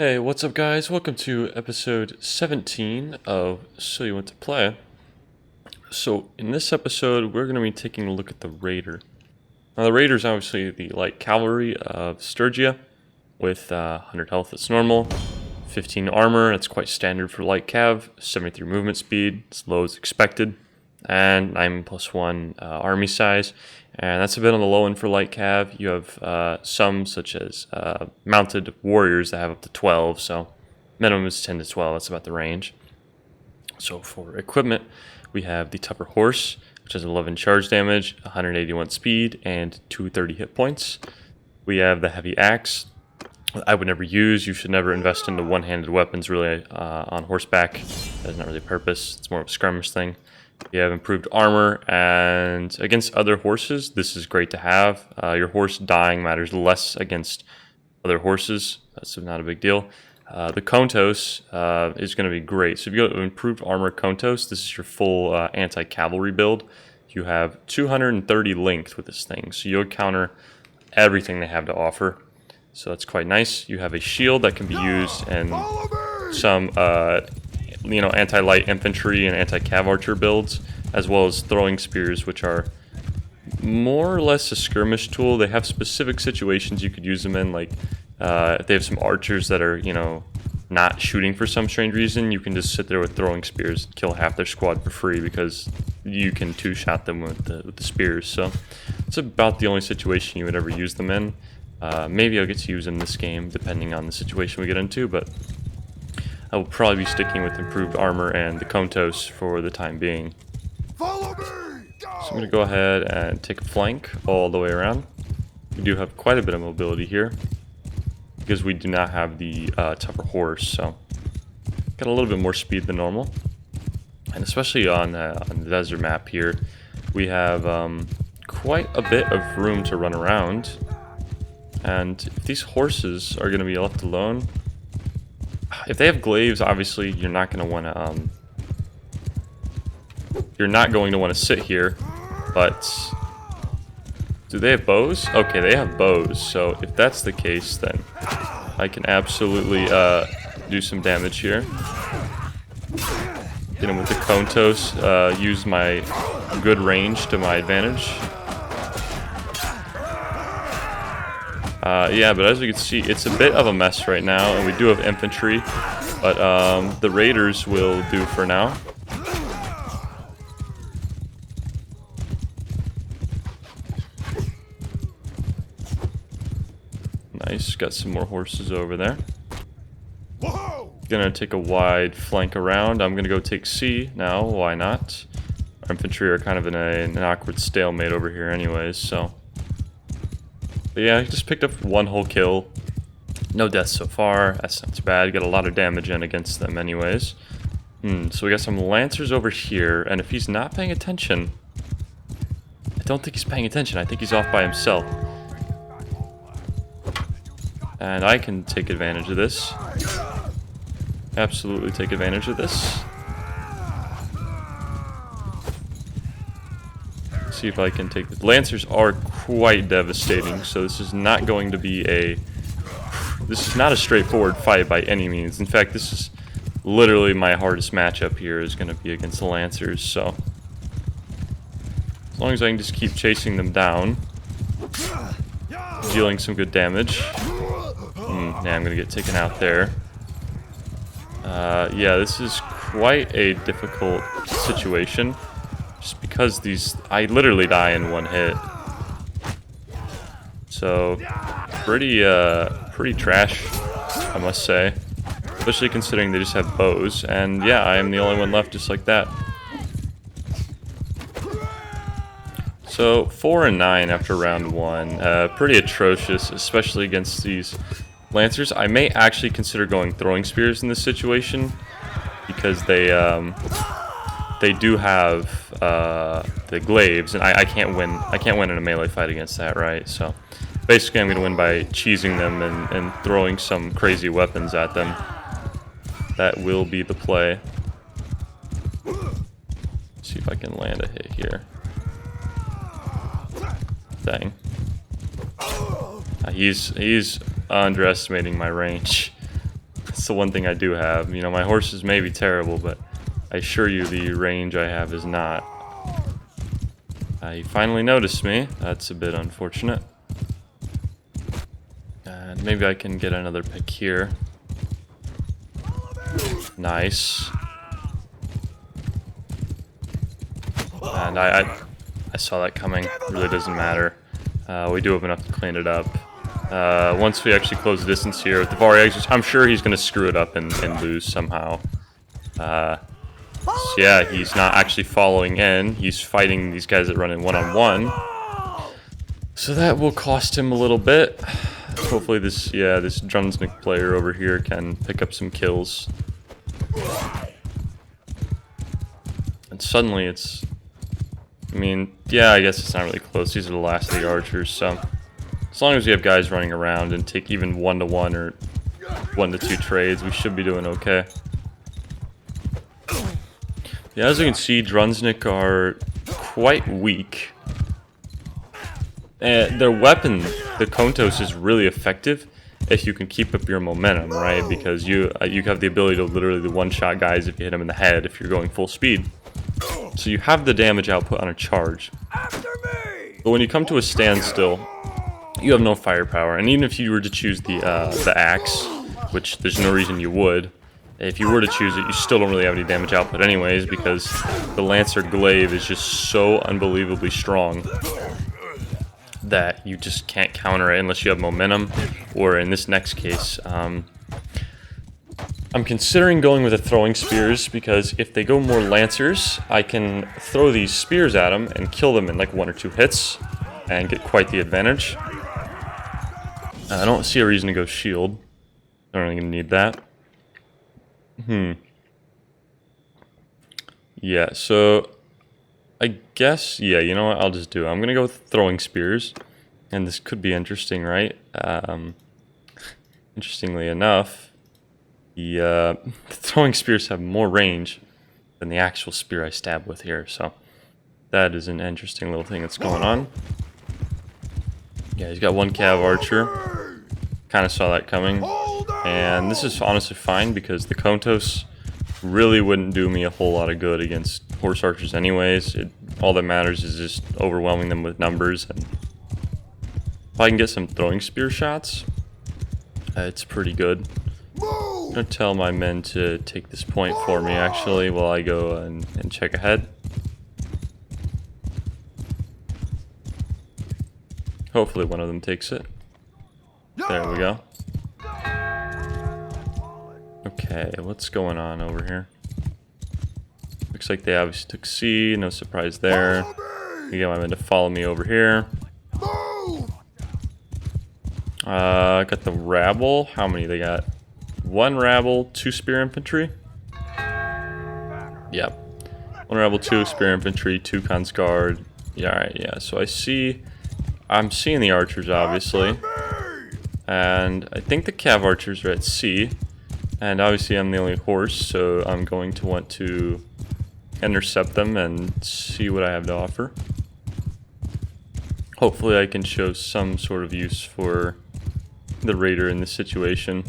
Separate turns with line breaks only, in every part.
Hey, what's up guys? Welcome to episode 17 of So You Want to Play. So in this episode, we're going to be taking a look at the Raider. Now the Raider is obviously the light cavalry of Sturgia with 100 health that's normal, 15 armor, that's quite standard for light cav, 73 movement speed, it's low as expected, and 9+1 army size. And that's a bit on the low end for light cav. You have some such as mounted warriors that have up to 12, so minimum is 10 to 12, that's about the range. So for equipment, we have the tougher horse, which has 11 charge damage, 181 speed, and 230 hit points. We have the heavy axe. I would never use. You should never invest into one-handed weapons really on horseback. That's not really a purpose. It's more of a skirmish thing. We have improved armor, and against other horses, this is great to have. Your horse dying matters less against other horses. That's not a big deal. The Kontos is going to be great. So if you go to improved armor Kontos, this is your full anti-cavalry build. You have 230 length with this thing, so you'll counter everything they have to offer. So that's quite nice. You have a shield that can be used in some anti-light infantry and anti-cav archer builds, as well as throwing spears, which are more or less a skirmish tool. They have specific situations you could use them in, like if they have some archers that are, not shooting for some strange reason, you can just sit there with throwing spears and kill half their squad for free because you can two-shot them with the spears. So it's about the only situation you would ever use them in. Maybe I'll get to use them in this game, depending on the situation we get into, but I will probably be sticking with improved armor and the Kontos for the time being.
Follow me!
So I'm going to go ahead and take a flank all the way around. We do have quite a bit of mobility here because we do not have the tougher horse, so got a little bit more speed than normal. And especially on the desert map here, we have quite a bit of room to run around. And if these horses are going to be left alone, if they have glaives, obviously you're not going to want to sit here. But do they have bows? Okay, they have bows. So if that's the case, then I can absolutely do some damage here. Get him with the Kontos. Use my good range to my advantage. Yeah, but as we can see, it's a bit of a mess right now, and we do have infantry, but the Raiders will do for now. Nice, got some more horses over there. Gonna take a wide flank around. I'm gonna go take C now, why not? Our infantry are kind of in an awkward stalemate over here anyways, so. But yeah, I just picked up one whole kill. No deaths so far. That's not too bad. Got a lot of damage in against them anyways. So we got some Lancers over here, and if he's not paying attention... I don't think he's paying attention. I think he's off by himself. And I can take advantage of this. Absolutely take advantage of this. See if I can take the Lancers are quite devastating, so this is not going to be this is not a straightforward fight by any means. In fact, this is literally my hardest matchup here is going to be against the Lancers, so as long as I can just keep chasing them down, dealing some good damage. Yeah, I'm going to get taken out there. Yeah, this is quite a difficult situation. Just because I literally die in one hit. So, pretty trash, I must say. Especially considering they just have bows. And yeah, I am the only one left just like that. So, 4 and 9 after round 1. Pretty atrocious, especially against these Lancers. I may actually consider going throwing spears in this situation. Because they do have the glaives, and I can't win. I can't win in a melee fight against that, right? So basically, I'm going to win by cheesing them and throwing some crazy weapons at them. That will be the play. See if I can land a hit here. Dang. He's underestimating my range. That's the one thing I do have. You know, my horses may be terrible, but I assure you the range I have is not. He finally noticed me. That's a bit unfortunate. And maybe I can get another pick here. Nice. And I saw that coming. It really doesn't matter. We do have enough to clean it up. Once we actually close the distance here with the cavalry, I'm sure he's going to screw it up and lose somehow. So yeah, he's not actually following in. He's fighting these guys that run in one-on-one. So that will cost him a little bit. Hopefully this Drunsnik player over here can pick up some kills. And suddenly it's... I mean, yeah, I guess it's not really close. These are the last of the archers, so... As long as we have guys running around and take even 1-to-1 or 1-to-2 trades, we should be doing okay. Yeah, as you can see, Drunsnik are quite weak. Their weapon, the Kontos, is really effective if you can keep up your momentum, right? Because you have the ability to literally one-shot guys if you hit them in the head if you're going full speed. So you have the damage output on a charge. But when you come to a standstill, you have no firepower. And even if you were to choose the axe, which there's no reason you would, if you were to choose it, you still don't really have any damage output anyways, because the Lancer Glaive is just so unbelievably strong that you just can't counter it unless you have momentum, or in this next case, I'm considering going with the throwing spears, because if they go more Lancers, I can throw these spears at them and kill them in like 1 or 2 hits and get quite the advantage. I don't see a reason to go shield. I'm really gonna need that. Yeah, so I guess, yeah, you know what, I'll just do it. I'm gonna go with throwing spears, and this could be interesting, right? Interestingly enough, the throwing spears have more range than the actual spear I stab with here, so that is an interesting little thing that's going on. Yeah, he's got 1 cav archer. Kind of saw that coming. And this is honestly fine because the Kontos really wouldn't do me a whole lot of good against horse archers anyways. All that matters is just overwhelming them with numbers. And if I can get some throwing spear shots, it's pretty good. I'm going to tell my men to take this point for me actually while I go and check ahead. Hopefully one of them takes it. There we go. Okay, what's going on over here? Looks like they obviously took C, no surprise there. We get my men to follow me over here. Got the rabble. How many they got? 1 rabble, 2 spear infantry. Yep. 1 rabble, 2 spear infantry, 2 consguard. Yeah, alright, yeah. So I'm seeing the archers obviously. And I think the cav archers are at C. And obviously I'm the only horse, so I'm going to want to intercept them and see what I have to offer. Hopefully I can show some sort of use for the raider in this situation.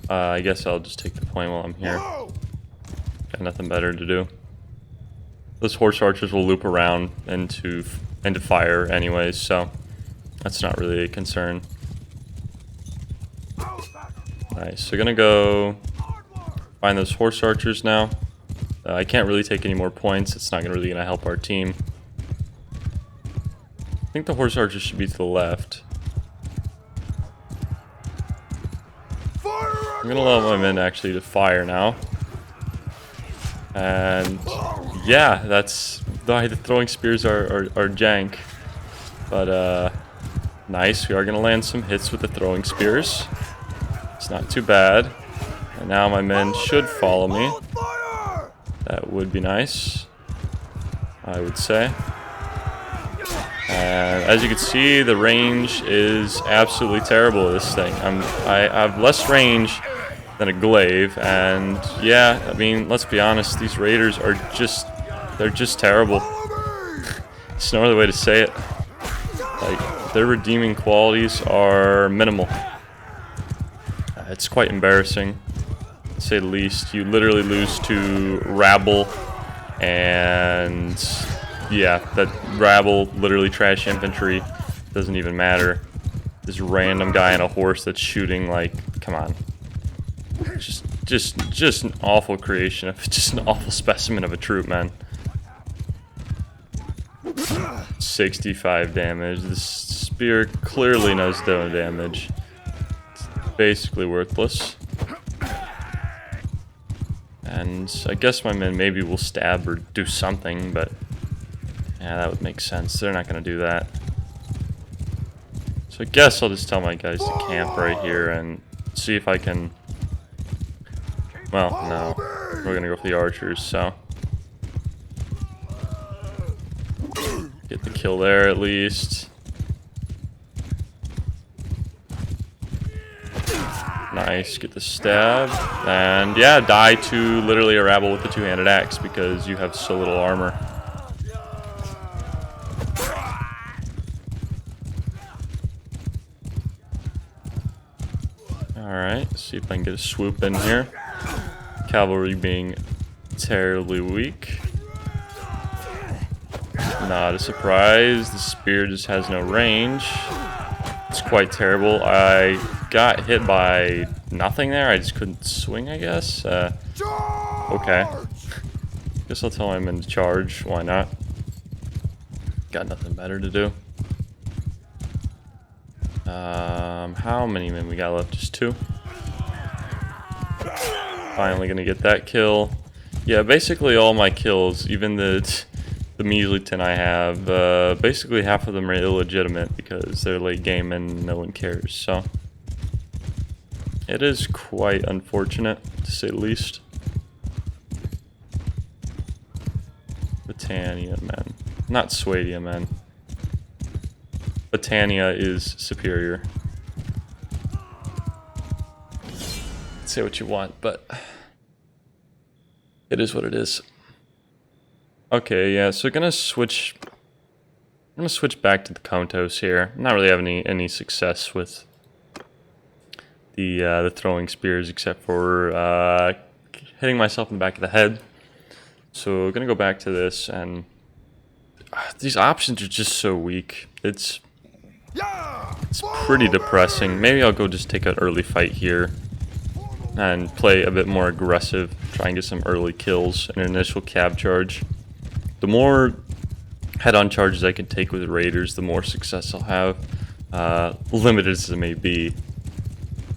I guess I'll just take the point while I'm here. Got nothing better to do. Those horse archers will loop around into fire anyways, so that's not really a concern. Nice, so gonna go find those horse archers now. I can't really take any more points. It's not really gonna help our team. I think the horse archers should be to the left. I'm gonna allow my men actually to fire now. And yeah, that's the throwing spears are jank. But nice, we are gonna land some hits with the throwing spears. It's not too bad. And now my men should follow me. That would be nice, I would say. And as you can see, the range is absolutely terrible of this thing. I have less range than a glaive, and yeah, I mean, let's be honest, these raiders are they're just terrible. There's no other way to say it. Like, their redeeming qualities are minimal. It's quite embarrassing, to say the least. You literally lose to rabble, and yeah, that rabble, literally trash infantry, doesn't even matter. This random guy on a horse that's shooting, like, come on. Just an awful creation of, just an awful specimen of a troop, man. 65 damage. This spear clearly knows no damage. It's basically worthless. And I guess my men maybe will stab or do something, but yeah, that would make sense. They're not going to do that. So I guess I'll just tell my guys to camp right here and see if I can... Well, no. We're going to go for the archers, so... Get the kill there at least. Nice, get the stab. And yeah, die to literally a rabble with the two-handed axe because you have so little armor. Alright, see if I can get a swoop in here. Cavalry being terribly weak. Not a surprise. The spear just has no range. It's quite terrible. I got hit by nothing there. I just couldn't swing, I guess. Okay. Guess I'll tell him in charge. Why not? Got nothing better to do. How many men we got left? Just 2. Finally gonna get that kill. Yeah, basically all my kills, even the measly 10 I have, basically half of them are illegitimate because they're late game and no one cares, so it is quite unfortunate, to say the least. Britannia, man. Not Swadia, man. Britannia is superior. Say what you want, but it is what it is. Okay, yeah, so I'm gonna switch back to the Kontos here. I'm not really having any success with the throwing spears except for hitting myself in the back of the head. So I'm gonna go back to this, and these options are just so weak. It's pretty depressing. Maybe I'll go just take an early fight here and play a bit more aggressive, try and get some early kills and an initial cab charge. The more head-on charges I can take with raiders, the more success I'll have, limited as it may be.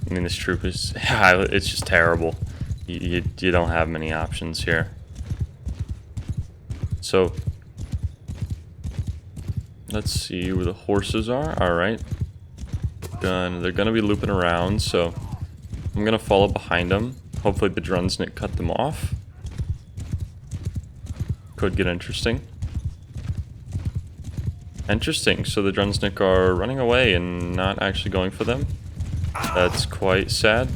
I mean, this troop is, it's just terrible. You don't have many options here. So, let's see where the horses are. Alright. They're gonna be looping around, so I'm gonna follow behind them. Hopefully the Drunsnik cut them off. Could get interesting. Interesting, so the Drunsnik are running away and not actually going for them. That's quite sad.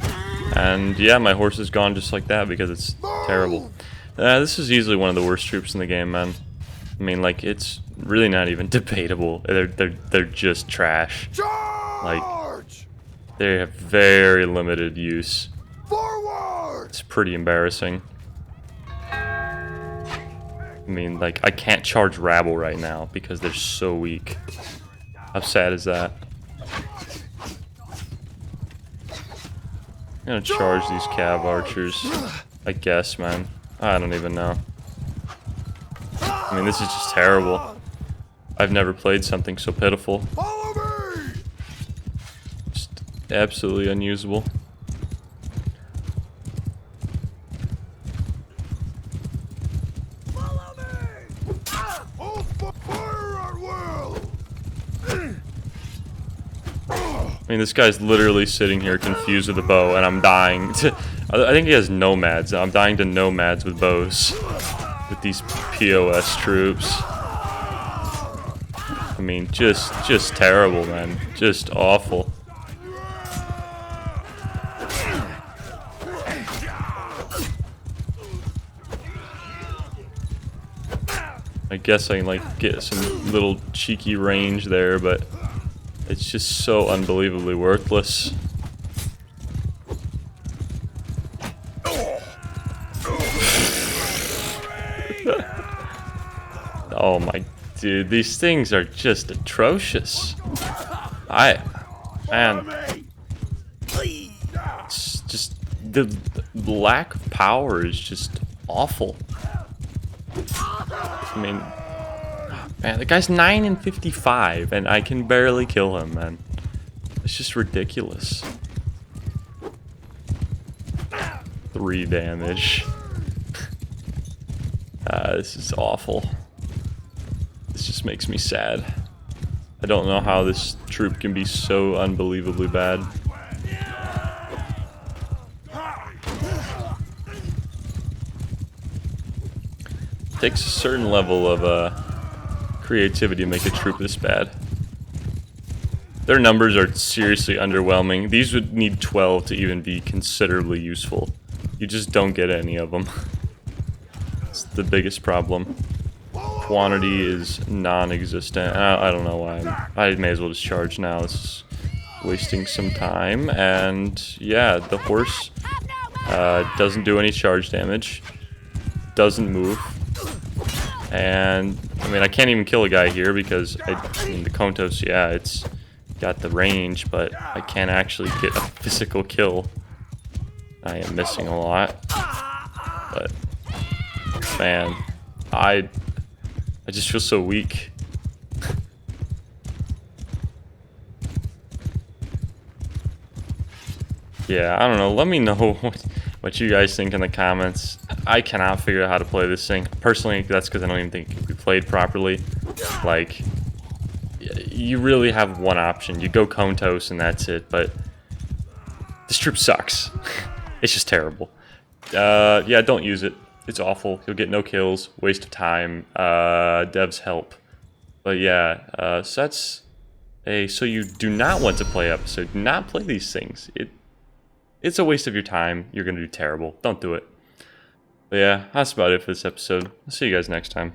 And yeah, my horse is gone just like that because it's terrible. This is easily one of the worst troops in the game, man. I mean, like, it's really not even debatable. They're just trash. Like, they have very limited use. It's pretty embarrassing. I mean, like, I can't charge rabble right now because they're so weak. How sad is that? I'm gonna charge these cav archers, I guess, man. I don't even know. I mean, this is just terrible. I've never played something so pitiful. Just absolutely unusable. I mean, this guy's literally sitting here confused with a bow, and I'm dying to... I think he has nomads. I'm dying to nomads with bows. With these POS troops. I mean, just terrible, man. Just awful. I guess I can, like, get some little cheeky range there, but It's just so unbelievably worthless. Oh my dude, these things are just atrocious. Man, it's just the lack of power is just awful. I mean, man, the guy's 9 and 55, and I can barely kill him, man. It's just ridiculous. 3 damage. This is awful. This just makes me sad. I don't know how this troop can be so unbelievably bad. It takes a certain level of creativity to make a troop this bad. Their numbers are seriously underwhelming. These would need 12 to even be considerably useful. You just don't get any of them. It's the biggest problem. Quantity is non-existent. I don't know why. I may as well just charge now. This is wasting some time. And yeah, the horse doesn't do any charge damage. Doesn't move. And I mean, I can't even kill a guy here because I mean, the Kontos, yeah, it's got the range, but I can't actually get a physical kill. I am missing a lot. But man, I just feel so weak. Yeah, I don't know. Let me know what you guys think in the comments. I cannot figure out how to play this thing. Personally, that's because I don't even think it can be played properly. Like, you really have one option. You go Kontos and that's it, but this troop sucks. It's just terrible. Yeah, don't use it. It's awful. You'll get no kills. Waste of time. Devs help. But yeah, so that's a so you do not want to play episode. Do not play these things. It's a waste of your time. You're gonna do terrible. Don't do it. But yeah, that's about it for this episode. I'll see you guys next time.